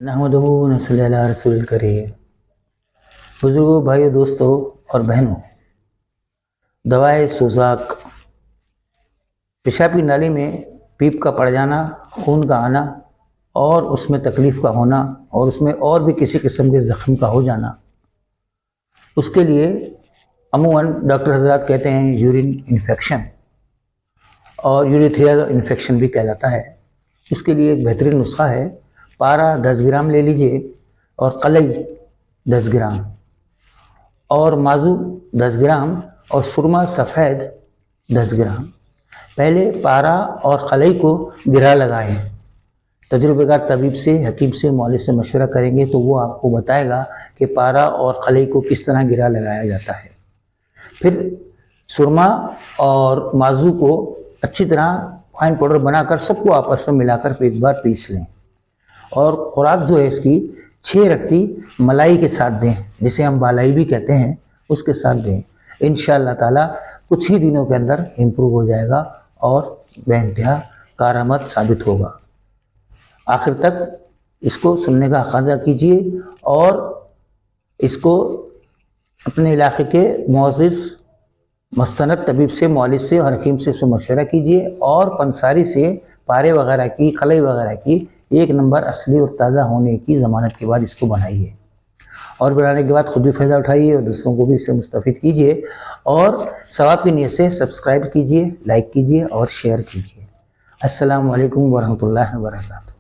नहमदुहु व नसल्ली अला रसूलिल करीम। बुजुर्गों, भाइयों, दोस्तों और बहनों, दवाए सुजाक, पेशाबी नाली में पीप का पड़ जाना, खून का आना और उसमें तकलीफ़ का होना और उसमें और भी किसी किस्म के ज़ख्म का हो जाना, उसके लिए अमूमन डॉक्टर हज़रात कहते हैं यूरिन इन्फेक्शन और यूरिथ्रियल इन्फेक्शन भी कहलाता है। इसके लिए एक बेहतरीन नुस्खा है। पारा 10 ग्राम ले लीजिए और कलई 10 ग्राम और माजू 10 ग्राम और सुरमा सफ़ेद 10 ग्राम। पहले पारा और कलई को गिरा लगाएं। तजुर्बेकार तबीब से, हकीम से, मौलवी से मशवरा करेंगे तो वो आपको बताएगा कि पारा और कलई को किस तरह गिरा लगाया जाता है। फिर सुरमा और माजू को अच्छी तरह फाइन पाउडर बनाकर सबको आपस में मिलाकर एक बार पीस लें और खुराक जो है इसकी 6 रत्ती मलाई के साथ दें, जिसे हम बालाई भी कहते हैं, उसके साथ दें। इंशाअल्लाह ताला कुछ ही दिनों के अंदर इम्प्रूव हो जाएगा और बेइंतहा कारआमद साबित होगा। आखिर तक इसको सुनने का अखाजा कीजिए और इसको अपने इलाके के मुअज़्ज़िज़ मस्तनद तबीब से, मौलवी से और हकीम से इसमें मशवरा कीजिए और पंसारी से पारे वगैरह की, खलई वगैरह की 1 नंबर असली और ताज़ा होने की ज़मानत के बाद इसको बनाइए और बनाने के बाद खुद भी फ़ायदा उठाइए और दूसरों को भी इससे मुस्तफ़ीद कीजिए और सवाब की नीयत से सब्सक्राइब कीजिए, लाइक कीजिए और शेयर कीजिए। अस्सलामु अलैकुम वरहमतुल्लाहि व बरकातहू।